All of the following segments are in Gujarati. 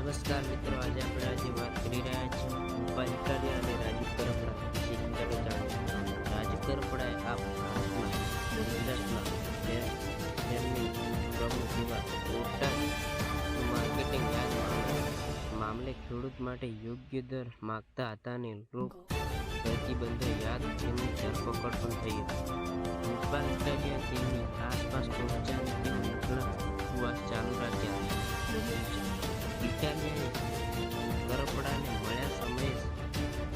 નમસ્કાર મિત્રો, આજે આપણે વાત કરી રહ્યા છીએ ગોપાલ ઇટાલિયા અને રાજુ કરપડા વિશે. ચાલો જાણીએ. રાજુ કરપડાએ આ ભારતમાં ગુજરાતમાં તેમની પ્રમુખ એવા બોટાદ માર્કેટિંગ યાર્ડ મામલે ખેડૂત માટે યોગ્ય દર માગતા હતા અને લોક પ્રતિબંધો યાદ તેમની ધરપકડ પણ થઈ હતી. ગોપાલ ઇટાલિયા તેમની આસપાસ પહોંચ્યા અને તેમની એકલા ઉપવાસ ચાલુ રાખ્યા. ઇટાલિયાએ કરપડાને મળ્યા સમયે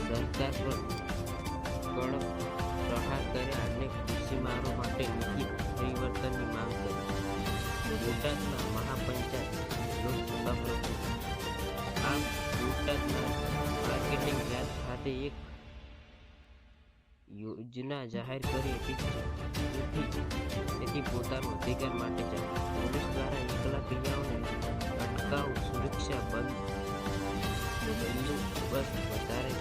સરકાર પર કડક પ્રહાર કર્યા અને કૃષિમારો માટે નીતિ પરિવર્તનની માંગ કરી. બોટાદના મહાપંચાયત લોકસભા પ્રમુખ આમ બોટાદના માર્કેટિંગ યાર્ડ ખાતે એક યોજના જાહેર કરી હતી, તેથી પોતાનો અધિકાર માટે ચાલી. પોલીસ દ્વારા એકલા ક્રિયાઓને અટકાવ, સુરક્ષા બંદોબસ્ત વધારે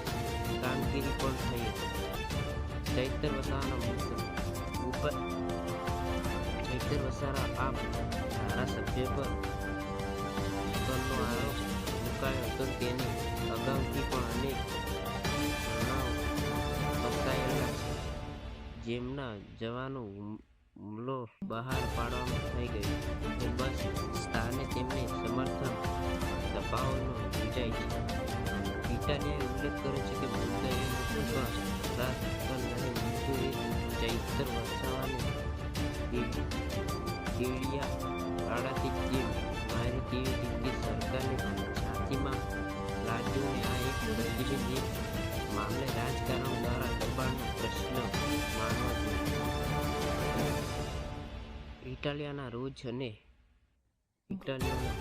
કામગીરી પણ થઈ હતી. ચૈતર વસાવા આ ધારાસભ્ય પરનો આરોપ મુકાયો હતો. તેની અગાઉથી પણ અનેક ઘટનાઓ ફસાયેલા છે, જેમના જવાનો હુમલો બહાર પાડવામાં થઈ ગયો અને બસ સ્થાને તેમને સમર્થન સભાઓનો યોજાય છે. ઇટાલિયાએ ઉલ્લેખ કર્યો છે કે મુદ્દો એ નથી પણ રાજકારણ અને મુદ્દો એ ચૈતર વસાવાને કેળિયા કાળાથી જે માહિતી તેવી રીતે સરકારને છાતીમાં લાગ્યું અને આ એક પ્રતિબંધ એક મામલે રાજકારણ દ્વારા દબાણનો પ્રશ્ન માનવા જોઈએ. ઇટાલિયાના રોજ અને ઇટાલિયાના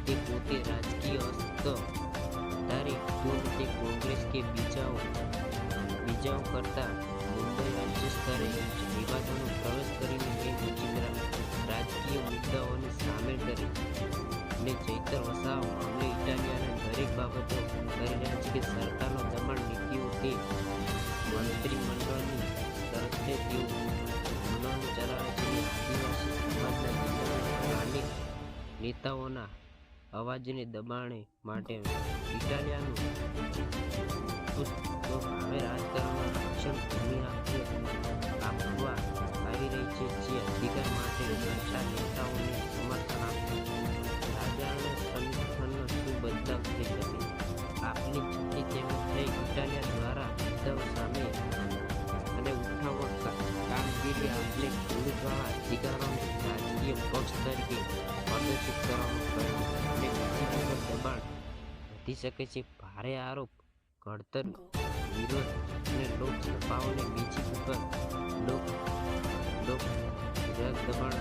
તે પોતે રાજકીય અસ્ત વધારે હતું અને તે કોંગ્રેસ કે બીજાઓ કરતા મુંબઈ રાજ્ય સ્તરે વિવાદોનો પ્રવેશ કરીને એ વિચિત્ર રાજકીય મુદ્દાઓને સામેલ કરી. અને ચૈતર વસાવા મામલે ઇટાલિયાના દરેક બાબતો કરી રહ્યા છે કે સરકારનો દબાણ નીતિઓ તે મંત્રીમંડળની તરફે તેઓ હુમલાઓ ચલાવે છે અને આદિવાસી સમાજના સ્થાનિક નેતાઓના અવાજને દબાણે માટે ઇટાલિયાનું તો હવે રાજકારણમાં રક્ષણ ભૂમિ આપવા આવી રહી છે, જે અધિકાર માટે લડતા નેતાઓને સમર્થન આપે. રાજકારણ સંગઠનનો શું બદલાવ થઈ શકે? આપની છતી તેમજ થઈ ઇટાલિયા દ્વારા મુદ્દાઓ સામે અને ઉઠાવવા કામગીરી આપને ખેડૂતવાળા અધિકારોને રાજકીય પક્ષ તરીકે પ્રદર્શિત કરવાનો પ્રયત્ન અને બીજી પર દબાણ વધી શકે છે. ભારે આરોપ, ઘડતર, વિરોધ અને લોકસભાઓને બીજી ઉપર લોક દબાણ